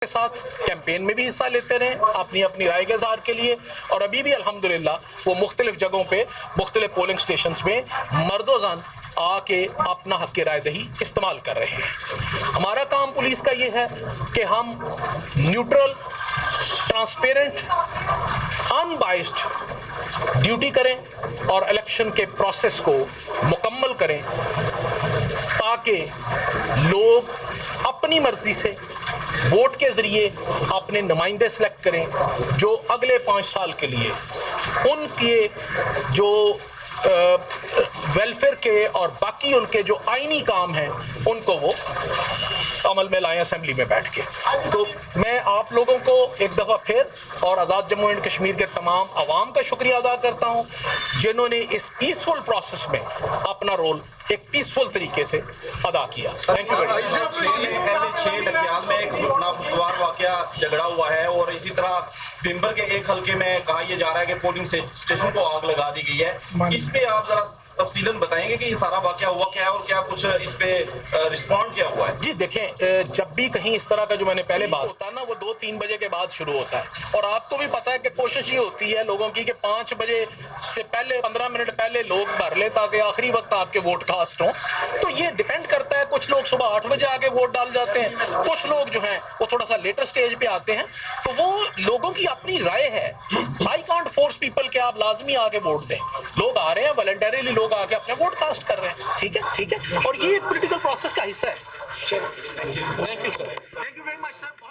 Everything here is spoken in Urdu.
کے ساتھ کیمپین میں بھی حصہ لیتے رہے اپنی اپنی رائے کے اظہار کے لیے، اور ابھی بھی الحمدللہ وہ مختلف جگہوں پہ مختلف پولنگ سٹیشنز میں مرد و زن آ کے اپنا حق رائے دہی استعمال کر رہے ہیں۔ ہمارا کام پولیس کا یہ ہے کہ ہم نیوٹرل، ٹرانسپیرنٹ، ان بائسڈ ڈیوٹی کریں اور الیکشن کے پروسیس کو مکمل کریں تاکہ لوگ اپنی مرضی سے ووٹ کے ذریعے اپنے نمائندے سلیکٹ کریں جو اگلے 5 سال کے لیے ان کے جو ویلفیئر کے اور باقی ان کے جو آئینی کام ہیں ان کو وہ عمل میں لائیں اسمبلی میں بیٹھ کے۔ تو میں آپ لوگوں کو ایک دفعہ پھر اور آزاد جموں اینڈ کشمیر کے تمام عوام کا شکریہ ادا کرتا ہوں جنہوں نے اس پیسفل پروسیس میں اپنا رول ایک پیسفل طریقے سے ادا کیا۔ Thank you very much. 6 ڈکیال میں ایک ناخوشگوار واقعہ جھگڑا ہوا ہے، اور اسی طرح بھمبر کے ایک حلقے میں کہا یہ جا رہا ہے کہ پولنگ اسٹیشن کو آگ لگا دی گئی ہے۔ اس پہ آپ ذرا تفصیلاً بتائیں گے کہ یہ سارا واقعہ ہوا کیا ہے اور کیا کچھ اس پہ رسپونڈ کیا ہوا ہے؟ جی دیکھیں، جب بھی کہیں اس طرح کا جو میں نے پہلے بات ہوتا ہے نا، وہ 2-3 بجے کے بعد شروع ہوتا ہے، اور آپ کو بھی پتا ہے کہ کوشش یہ ہوتی ہے لوگوں کی کہ 5 بجے سے پہلے 15 منٹ پہلے لوگ بھر لیں تاکہ آخری وقت آپ کے ووٹ کاسٹ ہوں۔ تو یہ ڈیپینڈ کرتا ہے، کچھ لوگ صبح 8 بجے آ کے ووٹ ڈال جاتے ہیں، کچھ لوگ جو ہیں وہ تھوڑا سا لیٹر سٹیج پہ آتے ہیں، تو وہ لوگوں کی اپنی رائے ہے۔ آئی کانٹ فورس پیپل کہ آپ لازمی آ کے ووٹ دیں۔ لوگ آ رہے ہیں والنٹریلی، لوگ آ کے اپنے ووٹ کاسٹ کر رہے ہیں، ٹھیک ہے، اور یہ ایک پولیٹیکل پروسیس کا حصہ ہے۔ Thank you sir, thank you very much sir.